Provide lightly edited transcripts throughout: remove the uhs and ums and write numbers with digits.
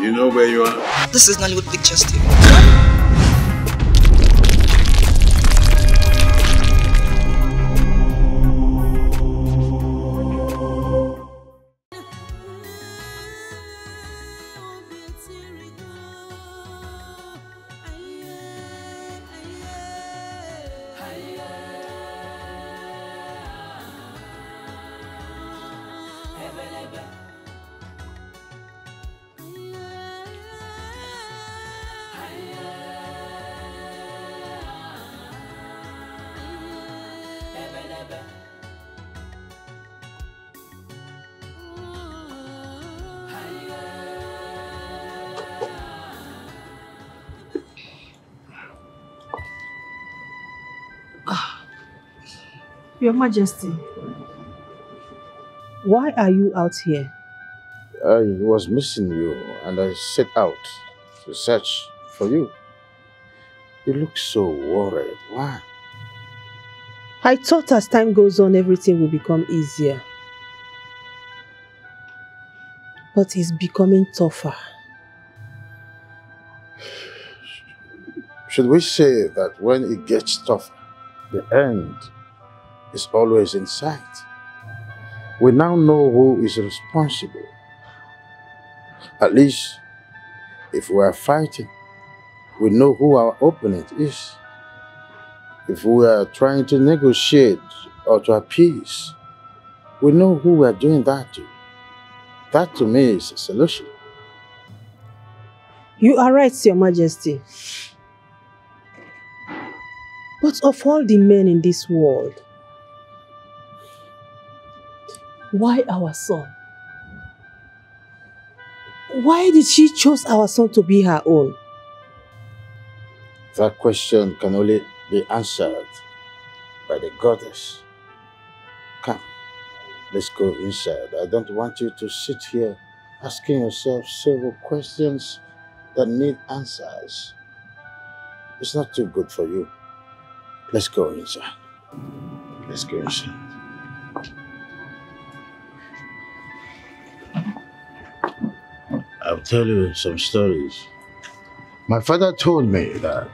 You know where you are? This is Nollywoodpicturestv. Your Majesty, why are you out here? I was missing you and I set out to search for you. You look so worried. Why? I thought as time goes on, everything will become easier. But it's becoming tougher. Should we say that when it gets tougher, the end is always in sight? We now know who is responsible. At least, if we are fighting, we know who our opponent is. If we are trying to negotiate or to appease, we know who we are doing that to. That to me is a solution. You are right, Your Majesty. But of all the men in this world, why our son? Why did she choose our son to be her own? That question can only be answered by the goddess. Come, let's go inside. I don't want you to sit here asking yourself several questions that need answers. It's not too good for you. Let's go inside. Let's go inside. I'll tell you some stories. My father told me that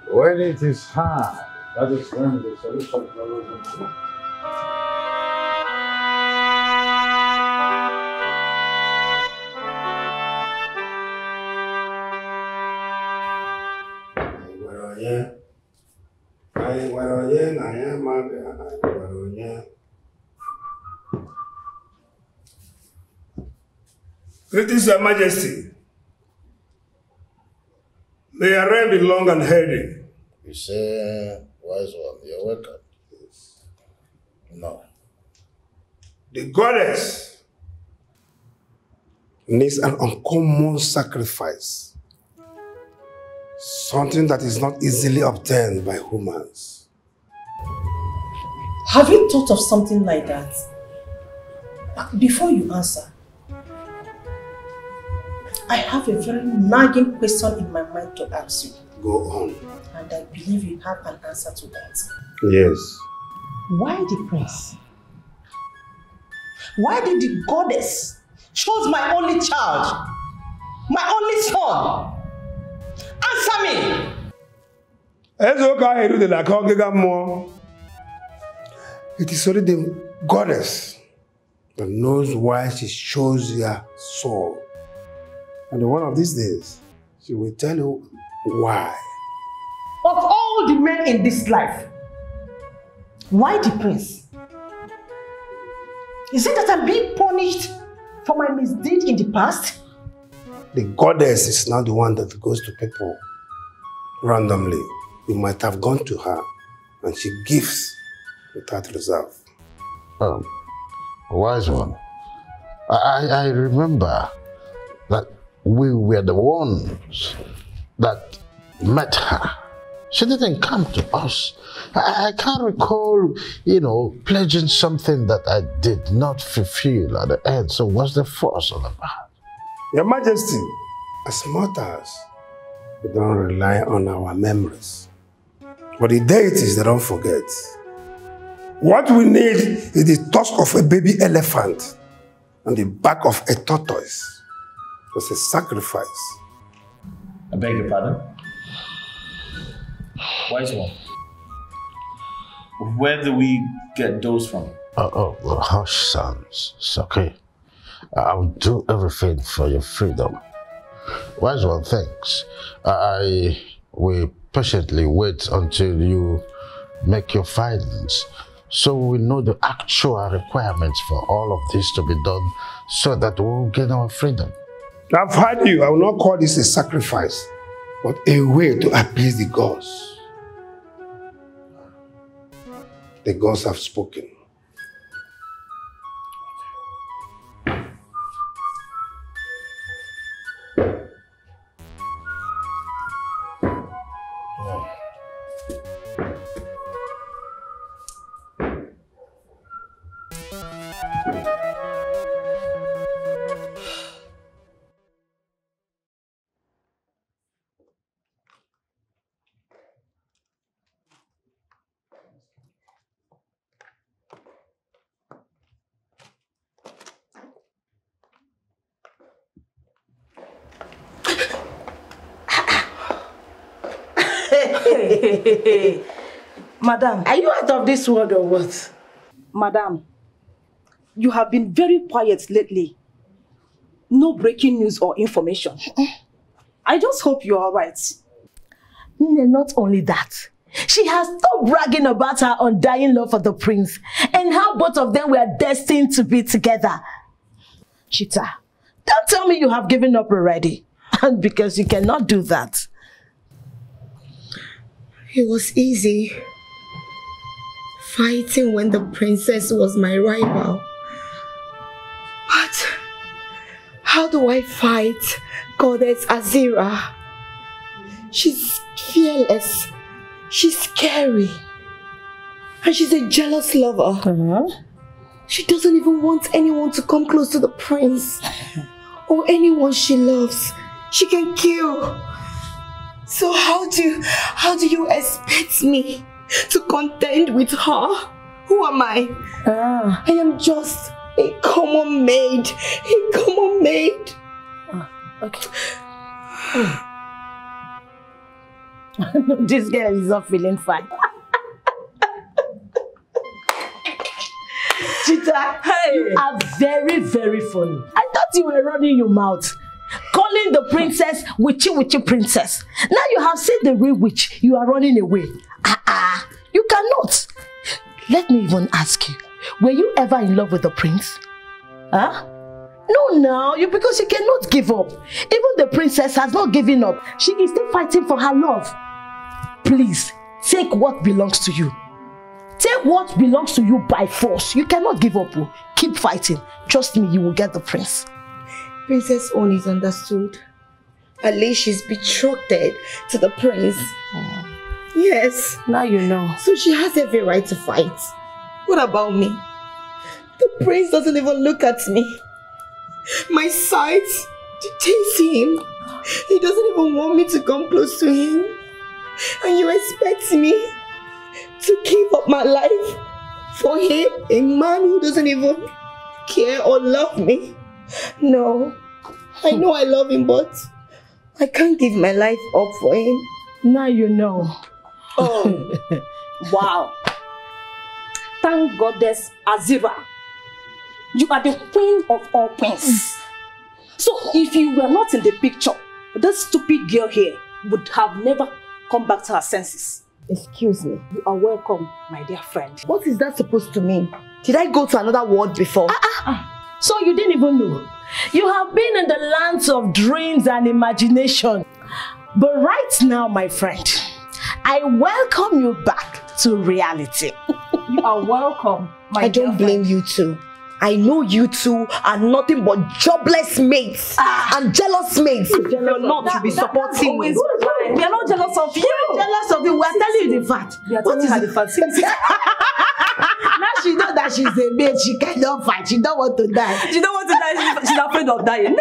when it is hard, that is when the solution follows the money. Greetings, Your Majesty. May your reign be long and healthy. You say, wise one, you're welcome. No. The goddess needs an uncommon sacrifice. Something that is not easily obtained by humans. Have you thought of something like that? Before you answer, I have a very nagging question in my mind to ask you. Go on. And I believe you have an answer to that. Yes. Why the prince? Why did the goddess choose my only child? My only son? Answer me! It is only the goddess that knows why she chose your soul. And one of these days, she will tell you why. Of all the men in this life, why the prince? Is it that I'm being punished for my misdeed in the past? The goddess is not the one that goes to people randomly. You might have gone to her and she gives without reserve. Wise one, I remember that we were the ones that met her. She didn't come to us. I can't recall, pledging something that I did not fulfill at the end. So what's the fuss all about? Your Majesty, as mortals, we don't rely on our memories. But the deities, they don't forget. What we need is the tusk of a baby elephant and the back of a tortoise. was a sacrifice. I beg your pardon? Wise one. Where do we get those from? Well, hush, sons. It's okay. I'll do everything for your freedom. Wise one, thanks. I will patiently wait until you make your findings, so we know the actual requirements for all of this to be done, so that we'll gain our freedom. I've heard you. I will not call this a sacrifice, but a way to appease the gods. The gods have spoken. Madam, are you out of this world or what? Madam, you have been very quiet lately. No breaking news or information. I just hope you're all right. Not only that, she has stopped bragging about her undying love for the prince and how both of them were destined to be together. Chita, don't tell me you have given up already, and because you cannot do that. It was easy fighting when the princess was my rival. But how do I fight Goddess Azira? She's fearless, she's scary, and she's a jealous lover. She doesn't even want anyone to come close to the prince or anyone she loves. She can kill. So how do you expect me to contend with her? Who am I? I am just a common maid. A common maid. Okay. This girl is not feeling fine. Chita, hey, you are very, very funny. I thought you were running your mouth, calling the princess witchy princess. Now you have seen the real witch, you are running away. You cannot. Let me even ask you, were you ever in love with the prince? Huh? No, because you cannot give up. Even the princess has not given up. She is still fighting for her love. Please, take what belongs to you. Take what belongs to you by force. You cannot give up. Keep fighting. Trust me, you will get the prince. Princess Own is understood. At least she's betrothed to the prince. Yes. Now you know. So she has every right to fight. What about me? The prince doesn't even look at me. My sight dictates him. He doesn't even want me to come close to him. And you expect me to give up my life for him? A man who doesn't even care or love me? No. I know I love him, but I can't give my life up for him. Now you know. Oh, wow. Thank Goddess Azira. You are the queen of all queens. So if you were not in the picture, that stupid girl here would have never come back to her senses. Excuse me. You are welcome, my dear friend. What is that supposed to mean? Did I go to another world before? So you didn't even know. You have been in the lands of dreams and imagination. But right now, my friend, I welcome you back to reality. You are welcome, my dear friend. I don't blame you two. I know you two are nothing but jobless mates and jealous mates. You're not to be supporting me. We are not jealous of you. Jealous of you. We are telling you the fact. We are telling her the fact. Now she knows that she's a maid. She cannot fight. She don't want to die. She don't want to die. She's afraid of dying.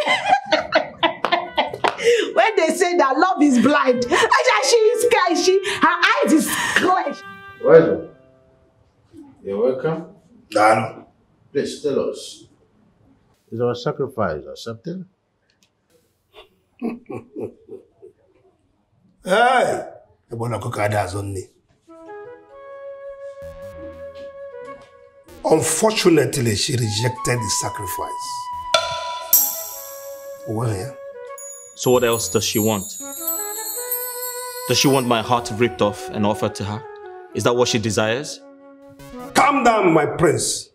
When they say that love is blind, she is scared. Her eyes is closed. Well, you're welcome. Dano. Please tell us, is our sacrifice accepted? Hey! Unfortunately, she rejected the sacrifice. Well, yeah. So what else does she want? Does she want my heart ripped off and offered to her? Is that what she desires? Calm down, my prince.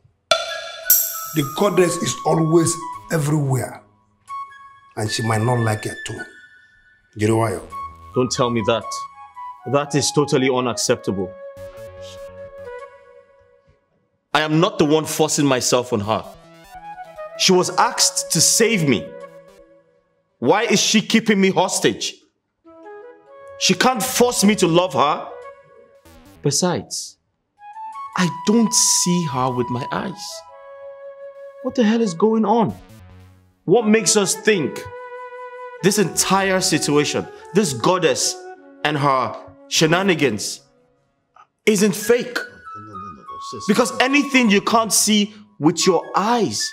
The goddess is always everywhere. And she might not like it too. You know why? Don't tell me that. That is totally unacceptable. I am not the one forcing myself on her. She was asked to save me. Why is she keeping me hostage? She can't force me to love her. Besides, I don't see her with my eyes. What the hell is going on? What makes us think this entire situation, this goddess and her shenanigans isn't fake? Because anything you can't see with your eyes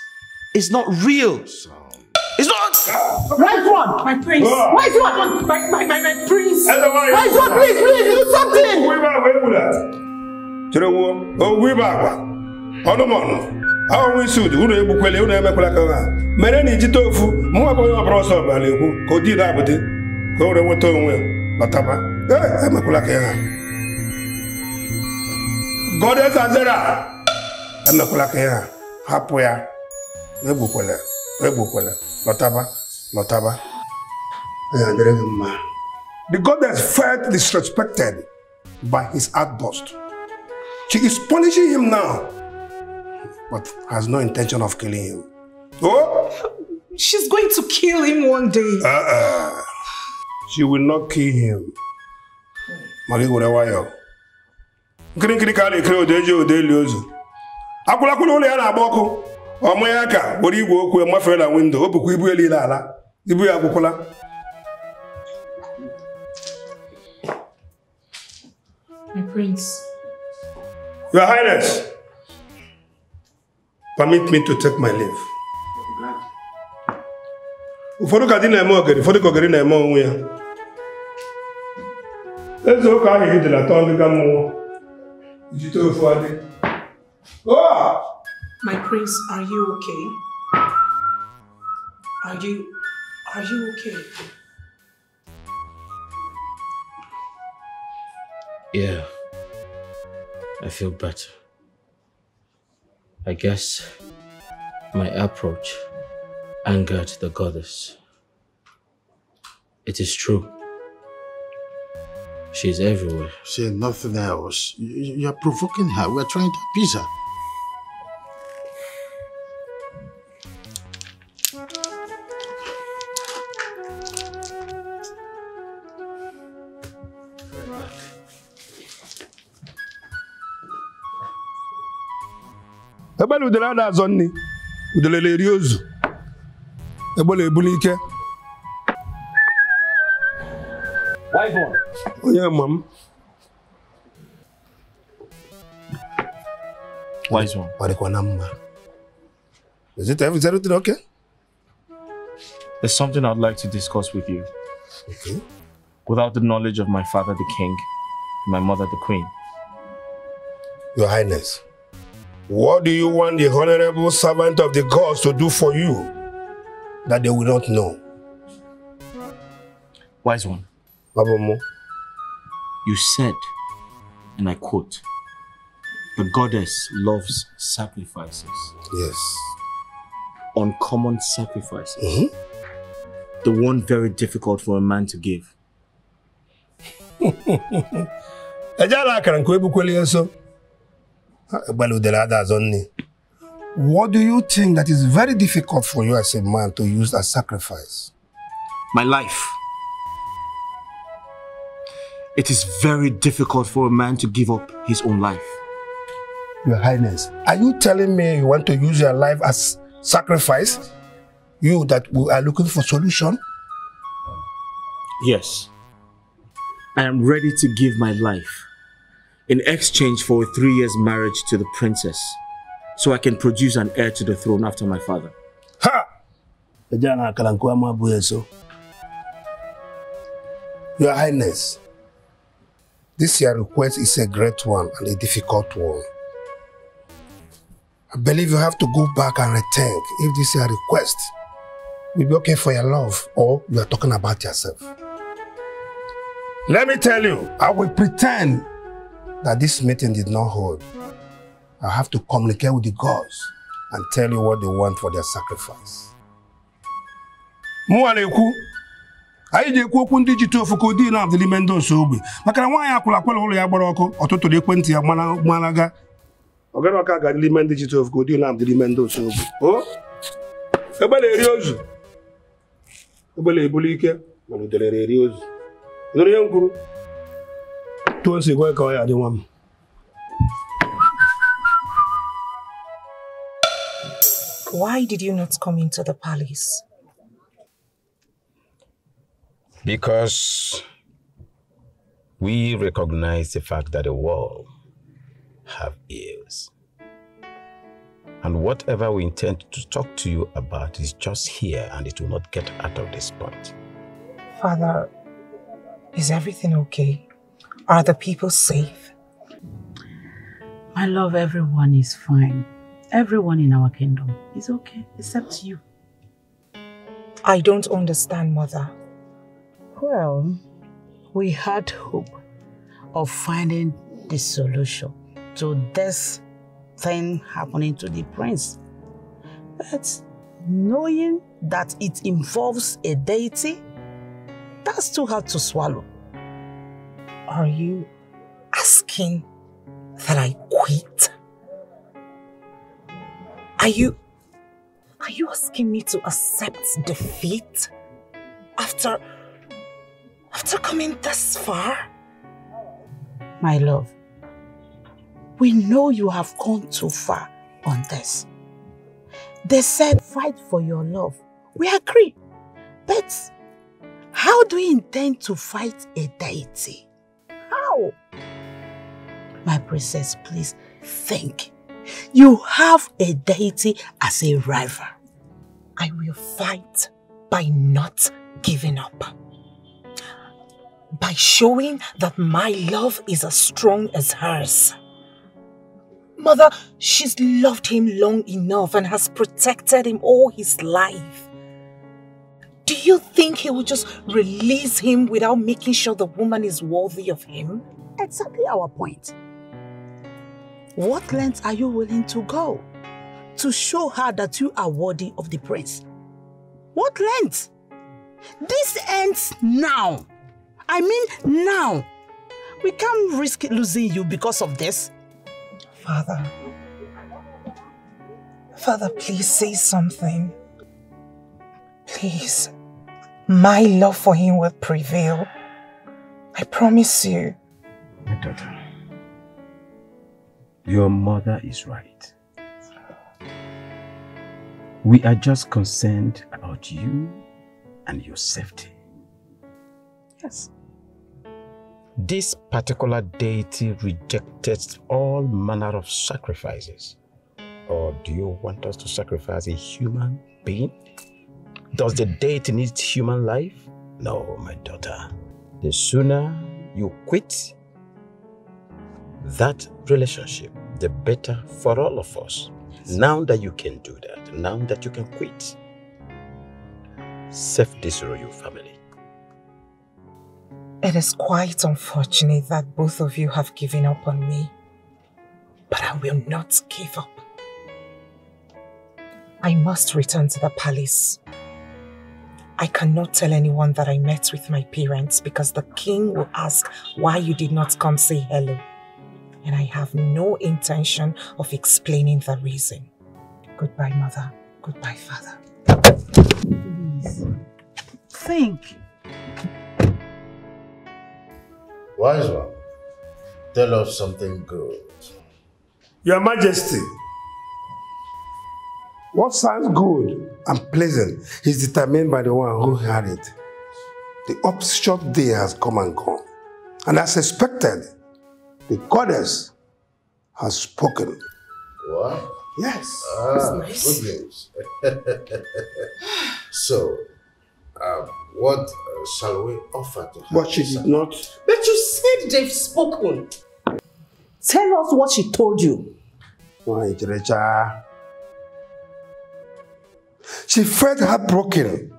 is not real. It's not. Right one! My prince! Right one! My prince! Right one, please, do something! How we should Udebukwele, Udemekwela, Mereni Jitofu, Muaboya Broso Baleku, Kodida Budi, Go to Watonwe, Bataba, Emakulaka. Goddess Azera, Emakulaka, Hapoya, Ebukwele, Bataba. The goddess felt disrespected by his outburst. She is punishing him now, but has no intention of killing him. Oh! She's going to kill him one day. She will not kill him. Magi go rewayo. Nkiri kale kire odeje odeliozu. Akula kula ole ya na aboko. Omo ya ka ori igwe okwu e mafela window. Obuku ibu elile ala. Ibu ya akukula. My prince. Your Highness, permit me to take my leave. Ufodu kadina emo ogeri, ufodu kogeri na emo onwe ya. Ezo ka ahi de la tonga gamu. Ijito ofuade. Oh! My prince, are you okay? Are you okay? Yeah. I feel better. I guess my approach angered the goddess. It is true. She's everywhere. Say nothing else. You're provoking her. We're trying to appease her. Ebele udele na azonni. Udele le riozu. Ebele ebulike. Wise one. Oh yeah, mom. Wise one. Is everything okay? There's something I'd like to discuss with you. Okay. Without the knowledge of my father the king, and my mother the queen. Your Highness, what do you want the honorable servant of the gods to do for you that they will not know? Wise one. Babomo. You said, and I quote, the goddess loves sacrifices. Yes. Uncommon sacrifices. The one very difficult for a man to give. What do you think that is very difficult for you as a man to use as sacrifice? My life. It is very difficult for a man to give up his own life. Your Highness, are you telling me you want to use your life as sacrifice? You that we are looking for solution? Yes. I am ready to give my life in exchange for a 3 years marriage to the princess, so I can produce an heir to the throne after my father. Ha! Your Highness, this your request is a great one and a difficult one. I believe you have to go back and rethink if this your request will be okay for your love or you are talking about yourself. Let me tell you, I will pretend that this meeting did not hold. I have to communicate with the gods and tell you what they want for their sacrifice. Mwaneku, I dey kwokwu ndị ji tofu ko di na abdili mendo so ogbe. Maka na nwa ya akwula kwala ụlọ ya gbara ọkụ, ọtụtụ dị ekwentị ya gbanaga. Ogara ọka ga dili mendo ji tofu ko di na abdili mendo so ogbe. O ebele eri ozu. Ebele ebulu ike, mana udele eri ozu. Nụrụ ya nkwuru. Tuo nsi gwa ka ọ ya dị nwa m. Why did you not come into the palace? Because we recognize the fact that the world have ears. And whatever we intend to talk to you about is just here and it will not get out of this point. Father, is everything okay? Are the people safe? My love, everyone is fine. Everyone in our kingdom is okay, except you. I don't understand, Mother. Well, we had hope of finding the solution to this thing happening to the prince. But knowing that it involves a deity, that's too hard to swallow. Are you asking that I quit? Are you asking me to accept defeat after coming this far? My love, we know you have gone too far on this. They said fight for your love. We agree. But how do you intend to fight a deity? How? My princess, please think. You have a deity as a rival. I will fight by not giving up. By showing that my love is as strong as hers. Mother, she's loved him long enough and has protected him all his life. Do you think he will just release him without making sure the woman is worthy of him? Exactly our point. What lengths are you willing to go to show her that you are worthy of the prince? What lengths? This ends now. I mean now. We can't risk losing you because of this. Father, please say something. Please. My love for him will prevail. I promise you. My daughter, your mother is right. We are just concerned about you and your safety. Yes. This particular deity rejected all manner of sacrifices. Or do you want us to sacrifice a human being? Does the deity need human life? No, my daughter. The sooner you quit that relationship, the better for all of us. Now that you can do that, now that you can quit, save this royal family. It is quite unfortunate that both of you have given up on me, but I will not give up. I must return to the palace. I cannot tell anyone that I met with my parents because the king will ask why you did not come say hello. And I have no intention of explaining the reason. Goodbye, Mother. Goodbye, Father. Please, think. Wise one, tell us something good. Your Majesty, what sounds good and pleasant is determined by the one who had it. The upshot day has come and gone. And as expected, the goddess has spoken. What? Yes. That's nice. Good news. So, what Shall we offer to her? But she did not. But you said they've spoken. Tell us what she told you. She felt heartbroken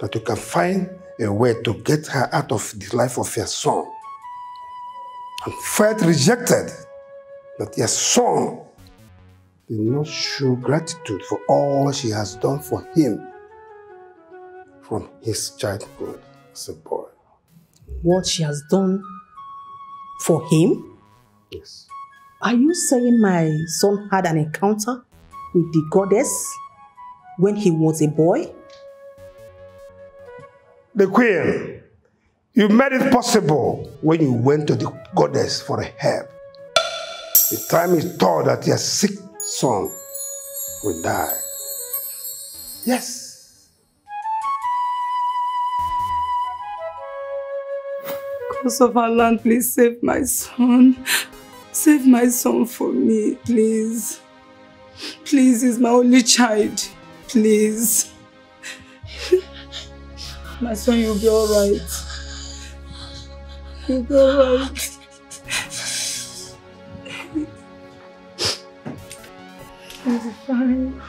that you can find a way to get her out of the life of your son. And felt rejected that your son did not show gratitude for all she has done for him from his childhood as a boy. What she has done for him? Yes. Are you saying my son had an encounter with the goddess when he was a boy? The queen, you made it possible when you went to the goddess for help. The time is told that your sick son will die. Yes. Because of our land, please save my son. Save my son for me, please. Please, he's my only child. Please. My son, you'll be alright. You'll be alright. You'll be fine.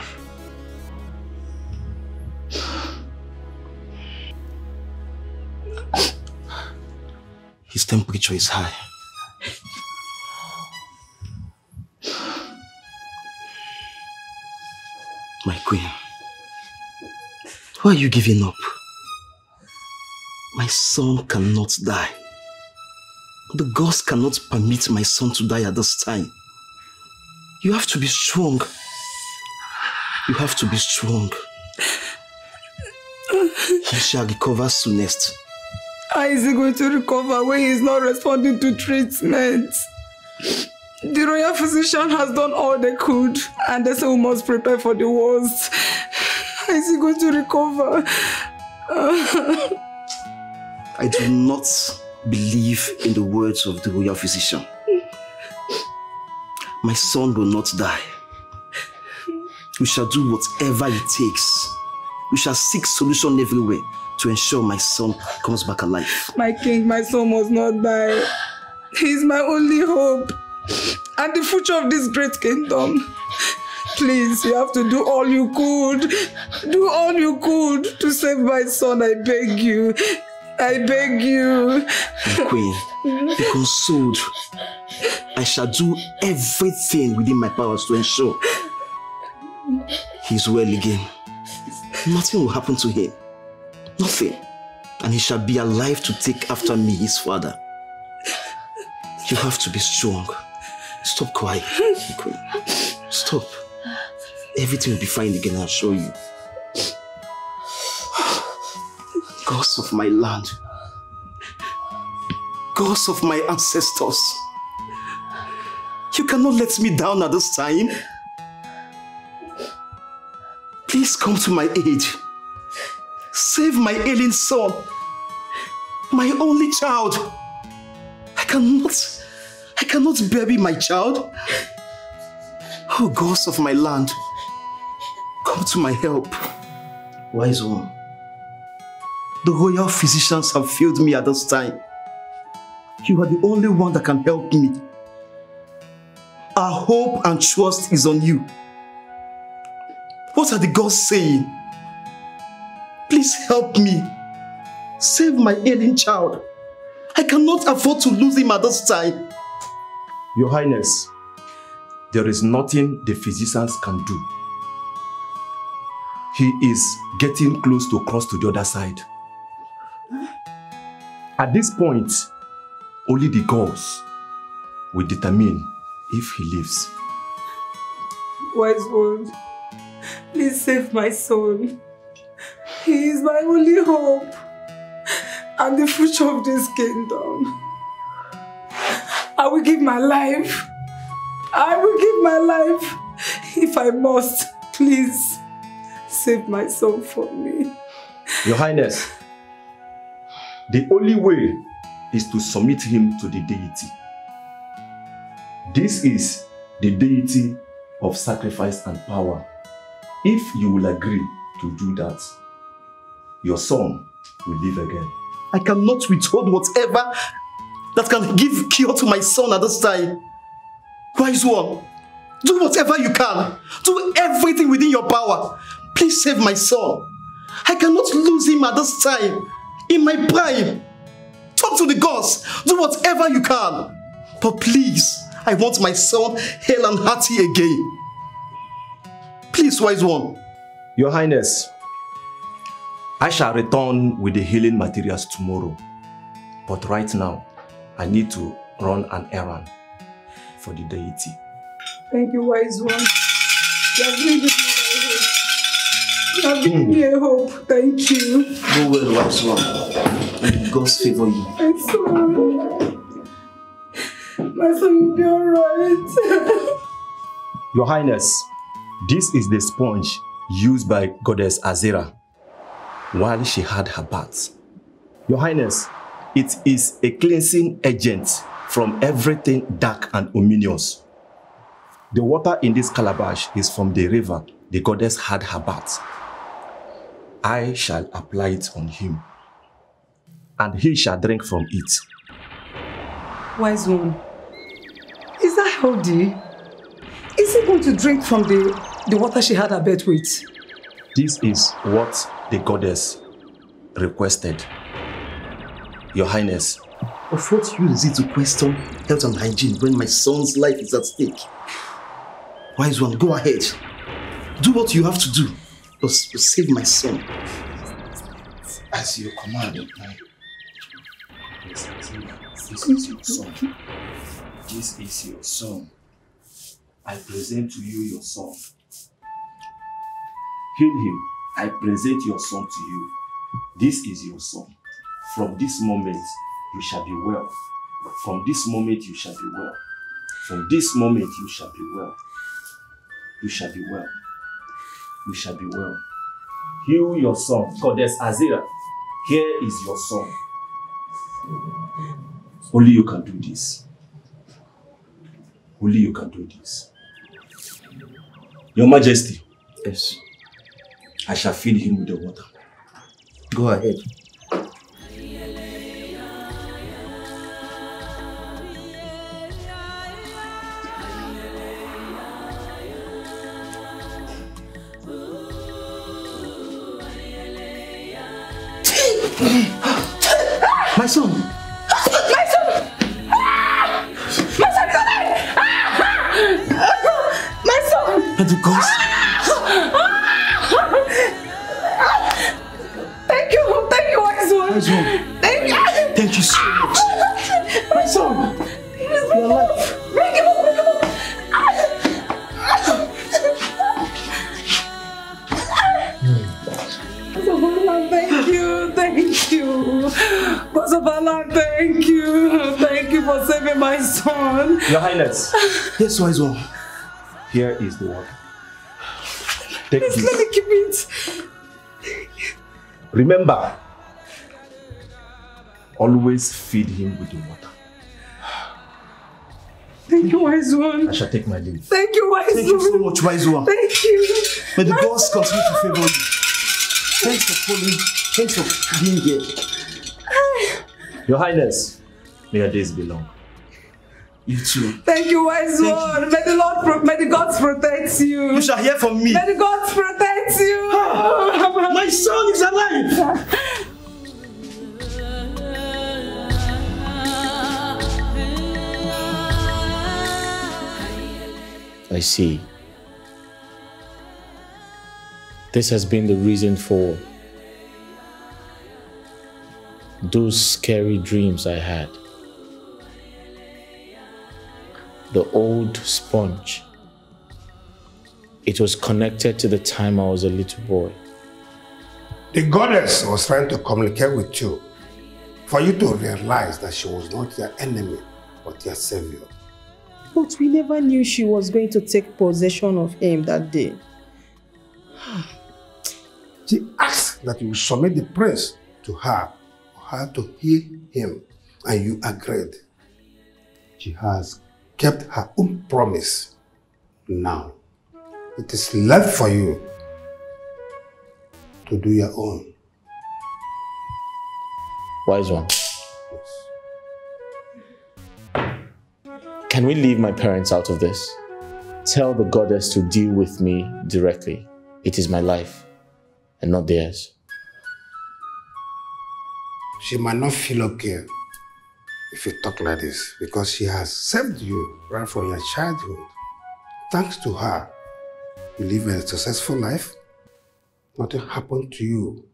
His temperature is high. My queen, why are you giving up? My son cannot die. The gods cannot permit my son to die at this time. You have to be strong. You have to be strong. He shall recover soonest. How is he going to recover when he is not responding to treatment? The royal physician has done all they could, and they say we must prepare for the worst. How is he going to recover? I do not believe in the words of the royal physician. My son will not die. We shall do whatever it takes. We shall seek solution everywhere to ensure my son comes back alive. My king, my son must not die. He's my only hope and the future of this great kingdom. Please, you have to do all you could. Do all you could to save my son, I beg you. I beg you. My queen, be consoled. I shall do everything within my powers to ensure he's well again. Nothing will happen to him. Nothing. And he shall be alive to take after me, his father. You have to be strong. Stop crying, my queen. Stop. Everything will be fine again, I assure you. Gods of my land, gods of my ancestors, you cannot let me down at this time. Please come to my aid. Save my ailing son, my only child. I cannot bury my child. Oh, gods of my land, come to my help. Wise one, the royal physicians have failed me at this time. You are the only one that can help me. Our hope and trust is on you. What are the gods saying? Please help me. Save my ailing child. I cannot afford to lose him at this time. Your Highness, there is nothing the physicians can do. He is getting close to cross to the other side. At this point, only the gods will determine if he lives. Wise one, please save my son. He is my only hope and the future of this kingdom. I will give my life. I will give my life if I must. Please save my son for me. Your Highness, the only way is to submit him to the deity. This is the deity of sacrifice and power. If you will agree to do that, your son will live again. I cannot withhold whatever that can give cure to my son at this time. Wise one, do whatever you can. Do everything within your power. Please save my son. I cannot lose him at this time. In my prime. Talk to the gods. Do whatever you can. But please, I want my son hale and hearty again. Please, wise one. Your Highness, I shall return with the healing materials tomorrow. But right now, I need to run an errand for the deity. Thank you, wise one. You have given this mother a hope. You have given me a hope. Thank you. Go well, wise one. May God's favor you. My son. My son will be alright. Your Highness, this is the sponge used by Goddess Azera while she had her bath. Your Highness, it is a cleansing agent from everything dark and ominous. The water in this calabash is from the river the goddess had her bath. I shall apply it on him, and he shall drink from it. Wise one, is that healthy? Is he going to drink from the water she had her bath with? This is what the goddess requested. Your Highness. Of what use is it to question health and hygiene when my son's life is at stake? Wise one, go ahead. Do what you have to do. But save my son. As you command. This is your son. This is your son. I present to you your son. Heal him. I present your son to you. This is your son. From this moment, you shall be well. From this moment, you shall be well. From this moment, you shall be well. You shall be well. You shall be well. Heal your son. Goddess Azera, here is your son. Only you can do this. Only you can do this. Your Majesty. Yes. I shall feed him with the water. Go ahead. My son! My son! My son is alive! My son! And the gods? Thank you, wise one. Wise one. Thank you. Thank you so much. My son! You're alive. Bring him up, bring him up. Thank you. Bosabala, thank you. Thank you for saving my son. Your Highness. Yes, wise one. Here is the water. Take Please this. let me keep it. Remember, always feed him with the water. Thank you, wise one. I shall take my leave. Thank you, wise one. Thank you so much, wise one. Thank you. May the gods continue to favor you. Thanks for calling. Thanks for being here. Your Highness, may your days be long. You too. Thank you, wise one. May the gods protect you. You shall hear from me. May the gods protect you. My son is alive. I see. This has been the reason for those scary dreams I had. The old sponge. It was connected to the time I was a little boy. The goddess was trying to communicate with you for you to realize that she was not your enemy, but your savior. But we never knew she was going to take possession of him that day. She asked that you submit the prince to her for her to heal him, and you agreed. She has kept her own promise. Now, it is left for you to do your own. Wise one. Can we leave my parents out of this? Tell the goddess to deal with me directly. It is my life and not theirs. She might not feel okay if you talk like this, because she has saved you right from your childhood. Thanks to her, you live a successful life. Nothing happened to you.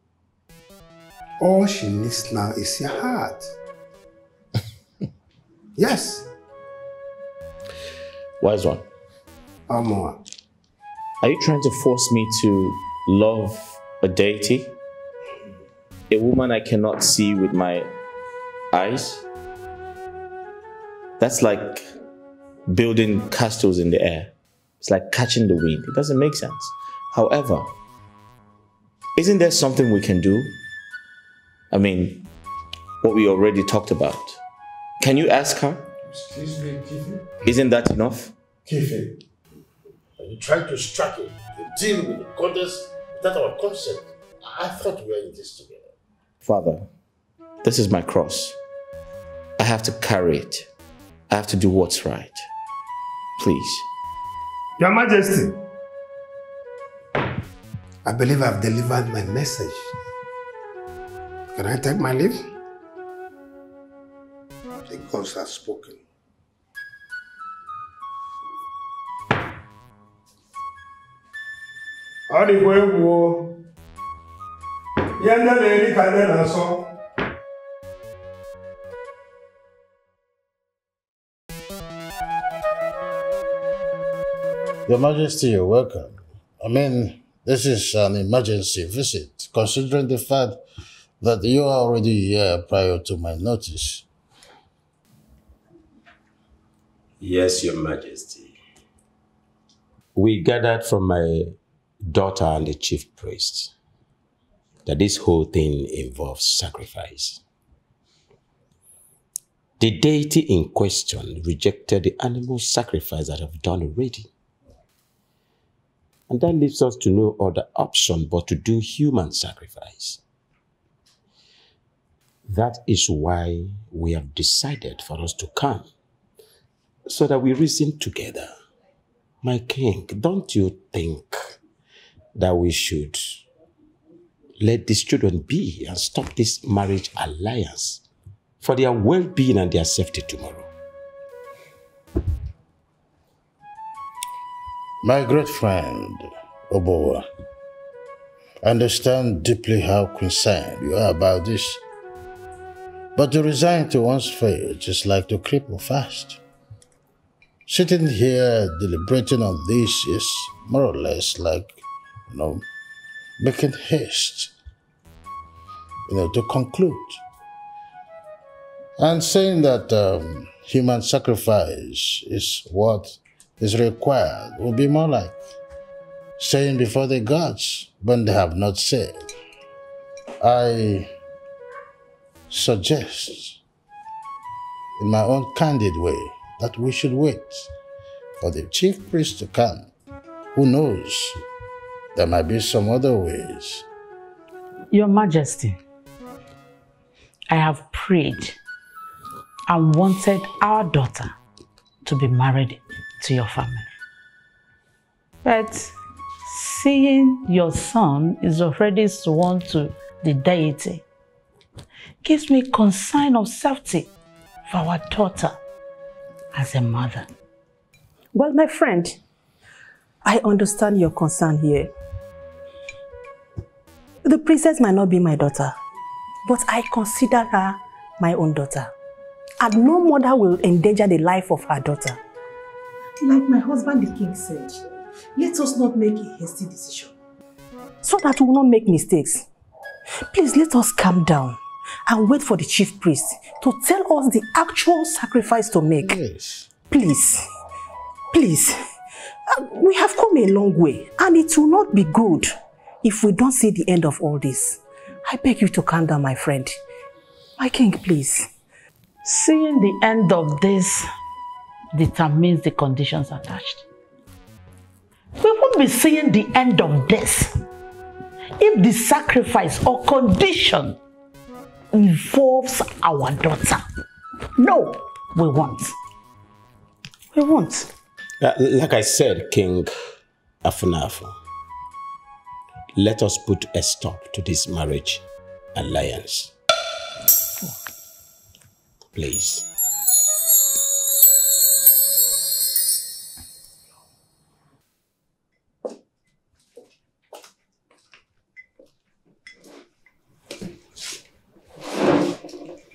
All she needs now is your heart. Yes. Wise one. Amor. Are you trying to force me to love a deity? A woman I cannot see with my eyes? That's like building castles in the air. It's like catching the wind. It doesn't make sense. However, isn't there something we can do? I mean, what we already talked about. Can you ask her? Excuse me, Kifi. Isn't that enough? Kifi, are you trying to strike it, to deal with the goddess without our consent? I thought we were in this together. Father, this is my cross. I have to carry it. I have to do what's right. Please. Your Majesty, I believe I've delivered my message. Can I take my leave? The gods have spoken. Your Majesty, you're welcome. I mean, this is an emergency visit, considering the fact that you are already here prior to my notice. Yes, Your Majesty. We gathered from my daughter and the chief priest that this whole thing involves sacrifice. The deity in question rejected the animal sacrifice that I've done already. And that leaves us to no other option but to do human sacrifice. That is why we have decided for us to come, so that we reason together. My king, don't you think that we should let these children be and stop this marriage alliance for their well-being and their safety tomorrow? My great friend, Ubah, I understand deeply how concerned you are about this. But to resign to one's fate is like to cripple fast. Sitting here deliberating on this is more or less like, making haste, to conclude. And saying that human sacrifice is what is required would be more like saying before the gods when they have not said. I suggest, in my own candid way, that we should wait for the chief priest to come. Who knows? There might be some other ways. Your Majesty, I have prayed and wanted our daughter to be married to your family. But seeing your son is already sworn to the deity gives me concern of safety for our daughter as a mother. Well, my friend, I understand your concern here. The princess might not be my daughter, but I consider her my own daughter. And no mother will endanger the life of her daughter. Like my husband the king said, let us not make a hasty decision. So that we will not make mistakes. Please let us calm down and wait for the chief priest to tell us the actual sacrifice to make. Yes. Please, please. We have come a long way and it will not be good if we don't see the end of all this. I beg you to calm down, my friend. My king, please. Seeing the end of this determines the conditions attached. We won't be seeing the end of this if the sacrifice or condition involves our daughter. No, we won't. We won't. Like I said, King Afunafu, let us put a stop to this marriage alliance. Please.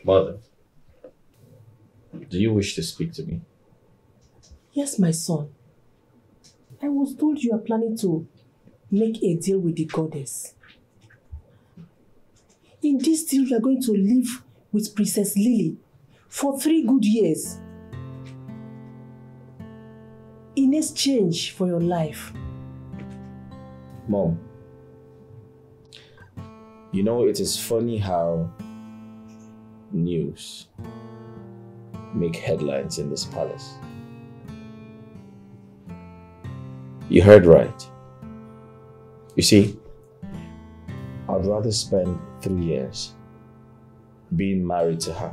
Mother, do you wish to speak to me? Yes, my son. I was told you are planning to make a deal with the goddess. In this deal, you are going to live with Princess Lily for 3 good years. In exchange for your life. Mom, you know, it is funny how news make headlines in this palace. You heard right. You see, I'd rather spend 3 years being married to her,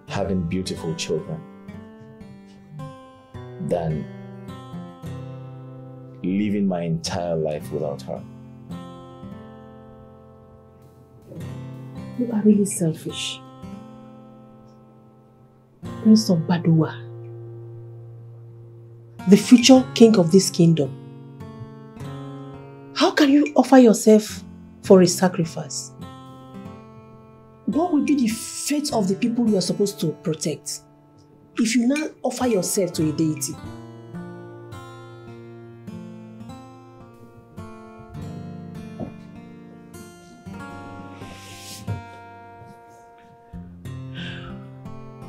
having beautiful children, than living my entire life without her. You are really selfish. Prince of Baduwe, the future king of this kingdom. How can you offer yourself for a sacrifice? What will be the fate of the people you are supposed to protect if you now offer yourself to a deity?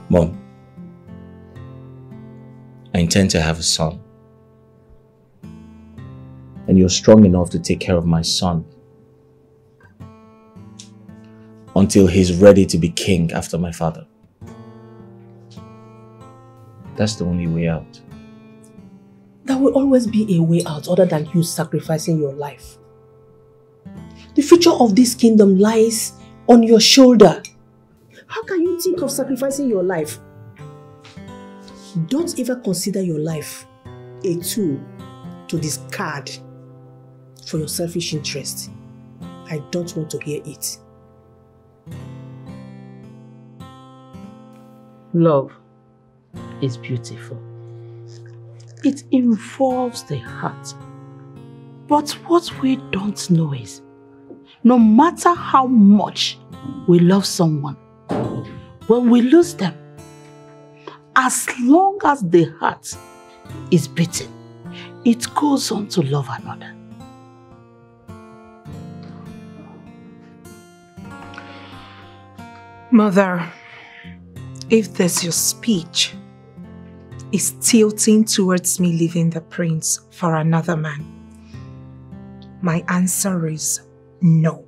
Mom, I intend to have a son. And you're strong enough to take care of my son until he's ready to be king after my father. That's the only way out. There will always be a way out other than you sacrificing your life. The future of this kingdom lies on your shoulder. How can you think of sacrificing your life? Don't ever consider your life a tool to discard for your selfish interest. I don't want to hear it. Love is beautiful. It involves the heart. But what we don't know is, no matter how much we love someone, when we lose them, as long as the heart is beating, it goes on to love another. Mother, if this your speech is tilting towards me leaving the prince for another man, my answer is no.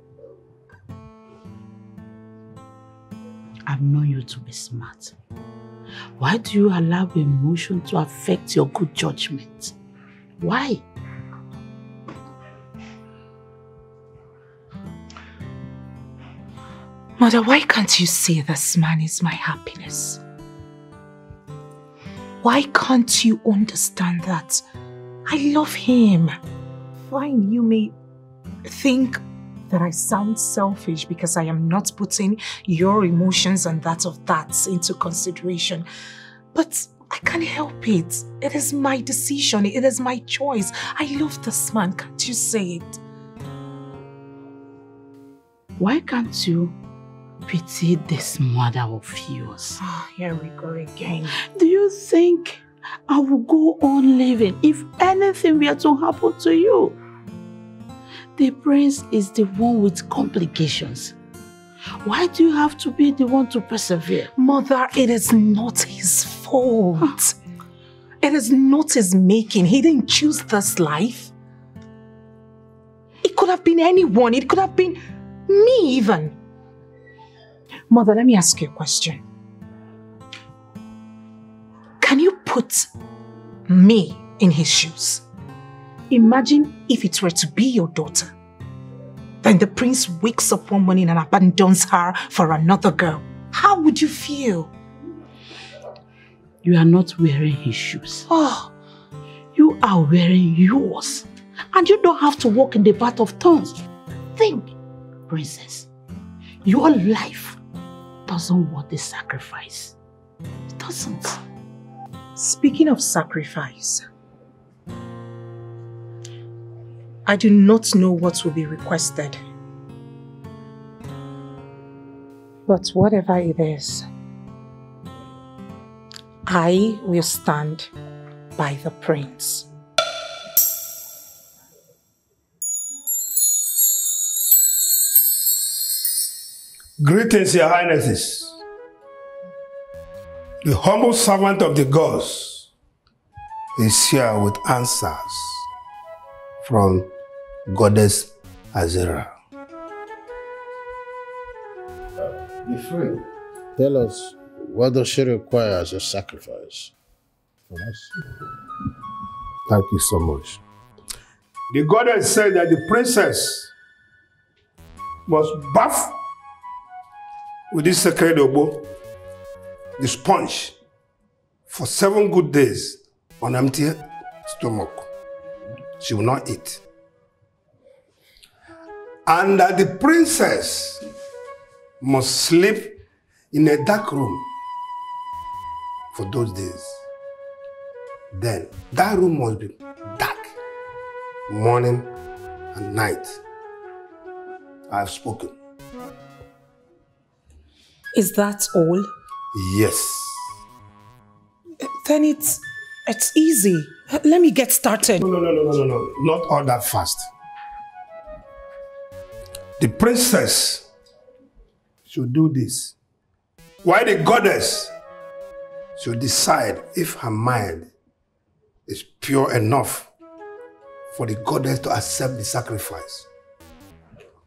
I've known you to be smart. Why do you allow emotion to affect your good judgment? Why? Mother, why can't you say this man is my happiness? Why can't you understand that I love him? Fine, you may think that I sound selfish because I am not putting your emotions and that of that into consideration. But I can't help it. It is my decision. It is my choice. I love this man. Can't you say it? Why can't you pity this mother of yours? Oh, here we go again. Do you think I will go on living if anything were to happen to you? The prince is the one with complications. Why do you have to be the one to persevere? Mother, it is not his fault. It is not his making. He didn't choose this life. It could have been anyone. It could have been me even. Mother, let me ask you a question. Can you put me in his shoes? Imagine if it were to be your daughter then the prince wakes up one morning and abandons her for another girl. How would you feel? You are not wearing his shoes. Oh, you are wearing yours. And you don't have to walk in the path of thorns. Think, princess, your life doesn't want the sacrifice. It doesn't. Speaking of sacrifice, I do not know what will be requested. But whatever it is, I will stand by the prince. Greetings, Your Highnesses. The humble servant of the gods is here with answers from Goddess Azera. Be free. Tell us, what does she require as a sacrifice from us? Thank you so much. The goddess said that the princess must bath with this sacred obo, the sponge, for 7 good days on empty stomach. She will not eat. And that the princess must sleep in a dark room for those days. Then that room must be dark, morning and night. I have spoken. Is that all? Yes. Then it's easy. Let me get started. No. Not all that fast. The princess should do this, while the goddess should decide if her mind is pure enough for the goddess to accept the sacrifice.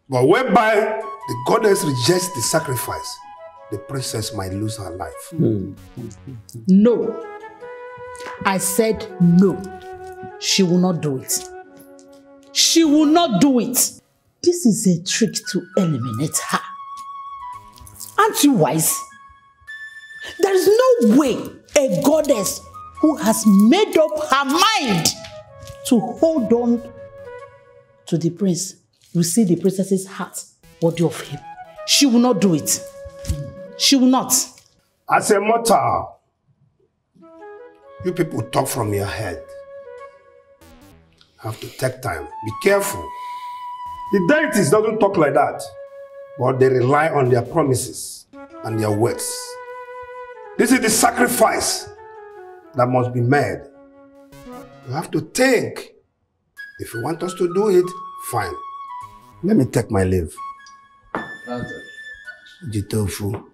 But whereby the goddess rejects the sacrifice, the princess might lose her life. No. I said no. She will not do it. She will not do it. This is a trick to eliminate her. Aren't you wise? There is no way a goddess who has made up her mind to hold on to the prince will see the princess's heart worthy of him. She will not do it. She will not. As a mortal, you people talk from your head. Have to take time. Be careful. The deities don't talk like that, but they rely on their promises and their words. This is the sacrifice that must be made. You have to think. If you want us to do it, fine. Let me take my leave. Jitofu.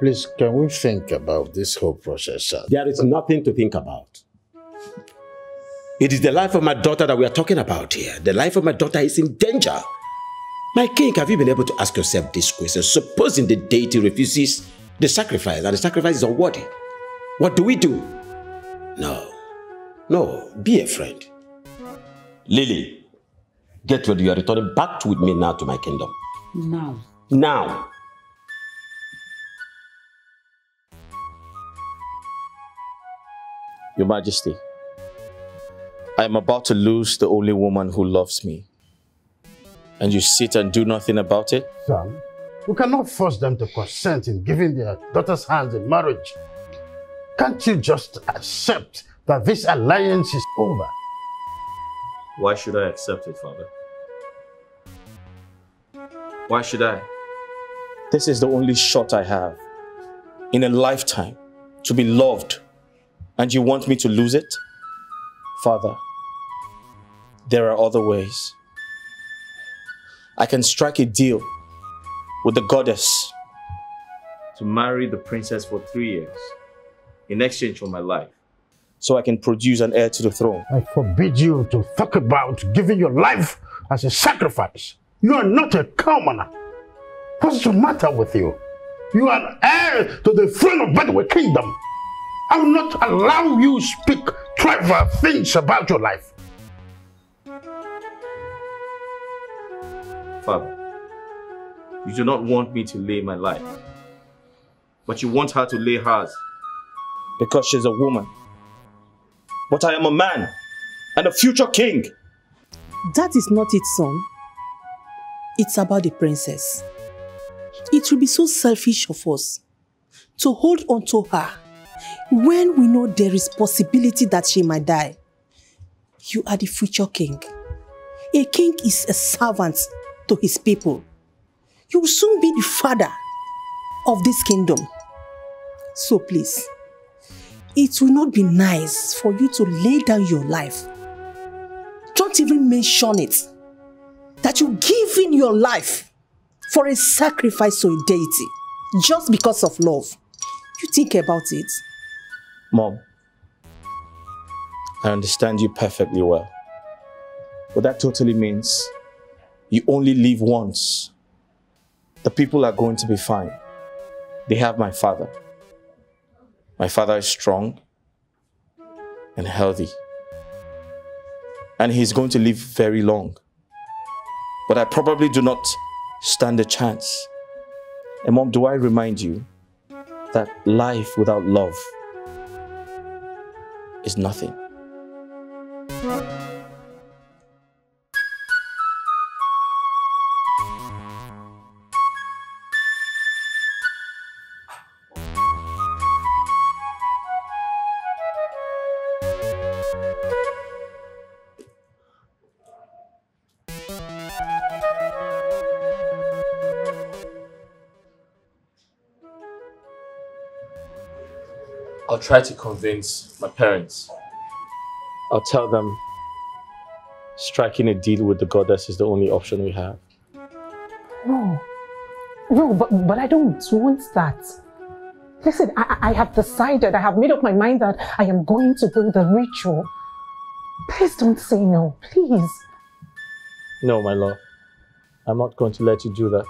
Please, can we think about this whole process, sir? There is nothing to think about. It is the life of my daughter that we are talking about here. The life of my daughter is in danger. My king, have you been able to ask yourself this question? Supposing the deity refuses the sacrifice and the sacrifice is unworthy, what do we do? No, be a friend. Lily, get ready. You are returning back with me now to my kingdom. Now. Your Majesty, I am about to lose the only woman who loves me. And you sit and do nothing about it? Son, we cannot force them to consent in giving their daughter's hands in marriage. Can't you just accept that this alliance is over? Why should I accept it, Father? Why should I? This is the only shot I have in a lifetime to be loved, and you want me to lose it? Father, there are other ways. I can strike a deal with the goddess to marry the princess for 3 years in exchange for my life, so I can produce an heir to the throne. I forbid you to talk about giving your life as a sacrifice. You are not a commoner. What's the matter with you? You are heir to the throne of Baduwe kingdom. I will not allow you speak trivial things about your life. Father, you do not want me to lay my life, but you want her to lay hers because she's a woman. But I am a man and a future king. That is not it, son. It's about the princess. It will be so selfish of us to hold on to her when we know there is possibility that she might die. You are the future king. A king is a servant to his people. You will soon be the father of this kingdom. So please, it will not be nice for you to lay down your life. Don't even mention it. That you give in your life for a sacrifice to a deity just because of love. You think about it. Mom, I understand you perfectly well. But that totally means you only live once. The people are going to be fine. They have my father. My father is strong and healthy. And he's going to live very long. But I probably do not stand a chance. And Mom, do I remind you that life without love is nothing? I'll try to convince my parents. I'll tell them striking a deal with the goddess is the only option we have. No, but I don't want that. Listen, I have decided, I have made up my mind that I am going to do the ritual. Please don't say no, please. No, my love. I'm not going to let you do that.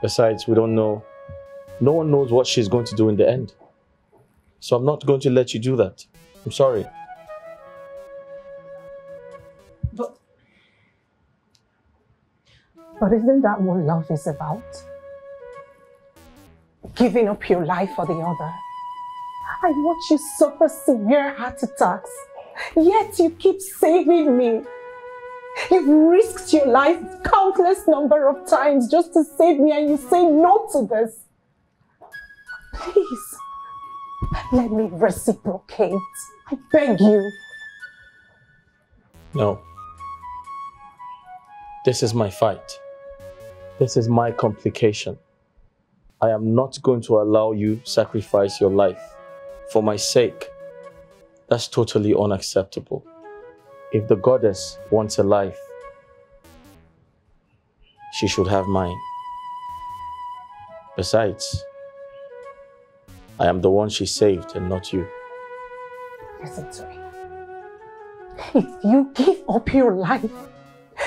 Besides, we don't know. No one knows what she's going to do in the end. So I'm not going to let you do that. I'm sorry. But isn't that what love is about? Giving up your life for the other. I watch you suffer severe heart attacks, yet you keep saving me. You've risked your life countless number of times just to save me, and you say no to this. Please, let me reciprocate. I beg you. No. This is my fight. This is my complication. I am not going to allow you sacrifice your life for my sake. That's totally unacceptable. If the goddess wants a life, she should have mine. Besides, I am the one she saved and not you. Listen to me. If you give up your life,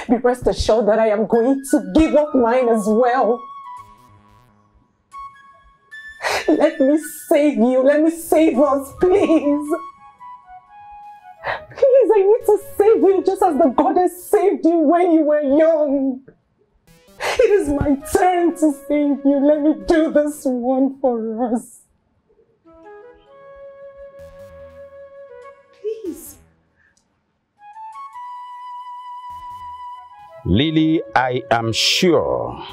be rest assured that I am going to give up mine as well. Let me save you. Let me save us, please. Please, I need to save you just as the goddess saved you when you were young. It is my turn to save you. Let me do this one for us. Please. Lily, I am sure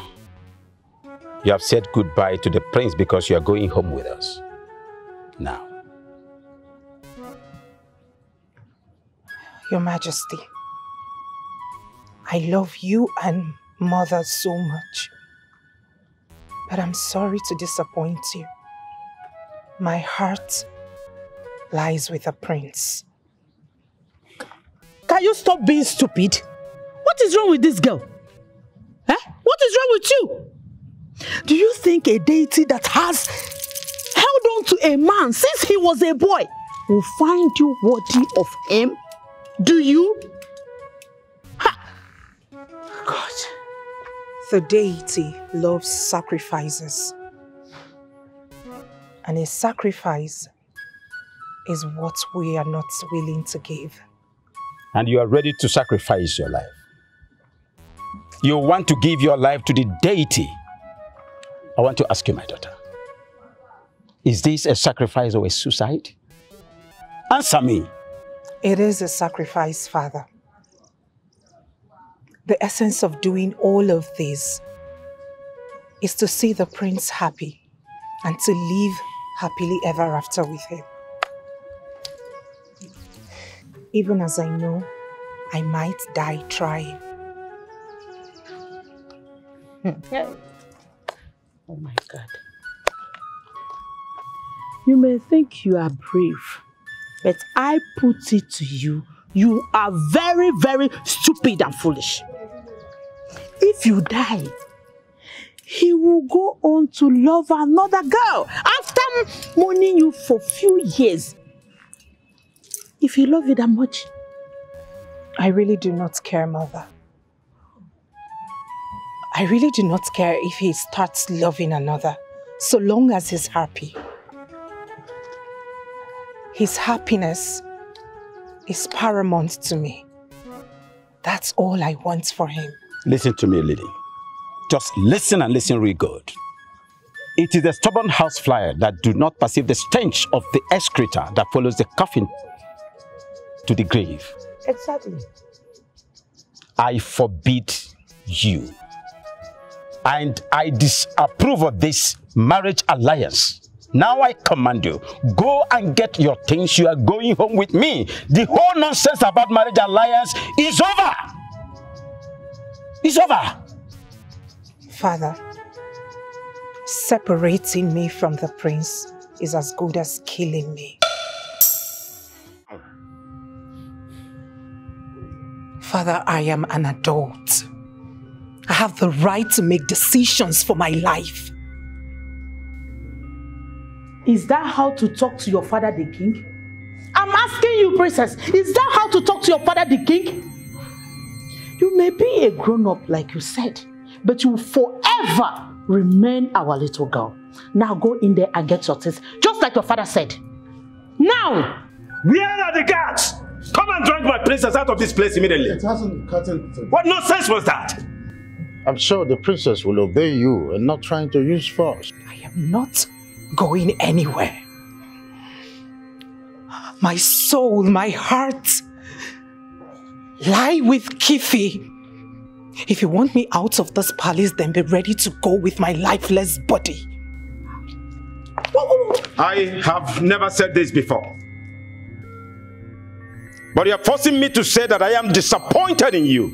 you have said goodbye to the prince because you are going home with us. Now. Your Majesty, I love you and Mother so much. But I'm sorry to disappoint you. My heart lies with the prince. Can you stop being stupid? What is wrong with this girl? Eh? What is wrong with you? Do you think a deity that has held on to a man since he was a boy will find you worthy of him? Do you? Ha! God, the deity loves sacrifices. And a sacrifice is what we are not willing to give. And you are ready to sacrifice your life. You want to give your life to the deity. I want to ask you, my daughter, is this a sacrifice or a suicide? Answer me. It is a sacrifice, Father. The essence of doing all of this is to see the prince happy and to live happily ever after with him. Even as I know I might die trying. Oh my God. You may think you are brave, but I put it to you, you are very, very stupid and foolish. If you die, he will go on to love another girl after mourning you for few years. If you love you that much. I really do not care, Mother. I really do not care if he starts loving another, so long as he's happy. His happiness is paramount to me. That's all I want for him. Listen to me, lady. Just listen and listen real good. It is the stubborn housefly that do not perceive the stench of the excreta that follows the coffin to the grave. Exactly. I forbid you. And I disapprove of this marriage alliance. Now I command you, go and get your things. You are going home with me. The whole nonsense about marriage alliance is over. It's over. Father, separating me from the prince is as good as killing me. Father, I am an adult. I have the right to make decisions for my life. Is that how to talk to your father, the king? I'm asking you, princess, is that how to talk to your father, the king? You may be a grown-up, like you said, but you will forever remain our little girl. Now go in there and get your things, just like your father said. Now! Where are the guards? Come and drag my princess out of this place immediately. It hasn't gotten to... What nonsense was that? I'm sure the princess will obey you and not trying to use force. I am not going anywhere. My soul, my heart lie with Kifi. If you want me out of this palace, then be ready to go with my lifeless body. I have never said this before. But you are forcing me to say that I am disappointed in you.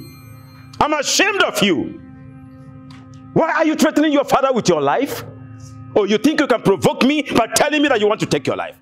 I'm ashamed of you. Why are you threatening your father with your life? Or you think you can provoke me by telling me that you want to take your life?